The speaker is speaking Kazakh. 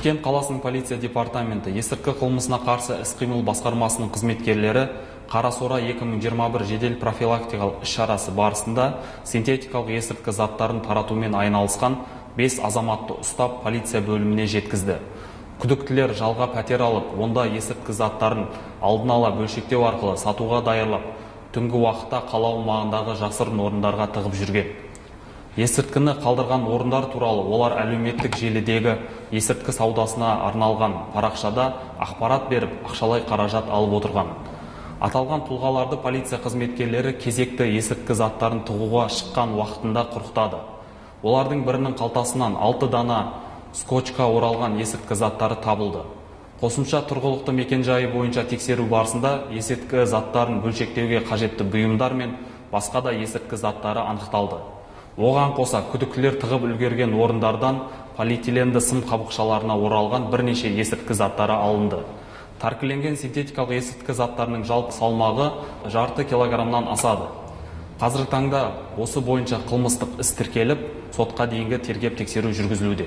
Шымкент қаласының полиция департаменті есірткі қылмысына қарсы іс-қимыл басқармасының қызметкерлері Қарасора 2021 жедел профилактикалық іс-шарасы барысында синтетикалық есірткі заттарын таратумен айналысқан 5 азаматты ұстап полиция бөліміне жеткізді. Күдіктілер жалға пәтер алып, онда есірткі заттарын алдын ала бөлшектеу арқылы сатуға даярлап, түнгі уақытта қала аумағындағы жасырын орындарға тығып жүрген. Есірткіні қалдырған орындар туралы олар әлеуметтік желідегі есірткі саудасына арналған парақшада ақпарат беріп, ақшалай қаражат алып отырған. Аталған тұлғаларды полиция қызметкерлері кезекті есірткі заттарын тығуға шыққан уақытында құрықтады. Олардың бірінің қалтасынан 6 дана скотчқа оралған есірткі заттары табылды. Қосымша тұрғылықты мекенжайы бойынша тексеру барысында есірткі заттарын бөлшектеуге қажетті бұйымдар мен басқа да есірткі заттары анықталды. Оған қоса күдіктілер тығып үлгерген орындардан полиэтиленді сым қабықшаларына оралған бірнеше есірткі заттары алынды. Тәркіленген синтетикалық есірткі заттарының жалпы салмағы жарты килограммнан асады. Қазіргі таңда осы бойынша қылмыстық іс тіркеліп, сотқа дейінгі тергеп тексеру жүргізілуде.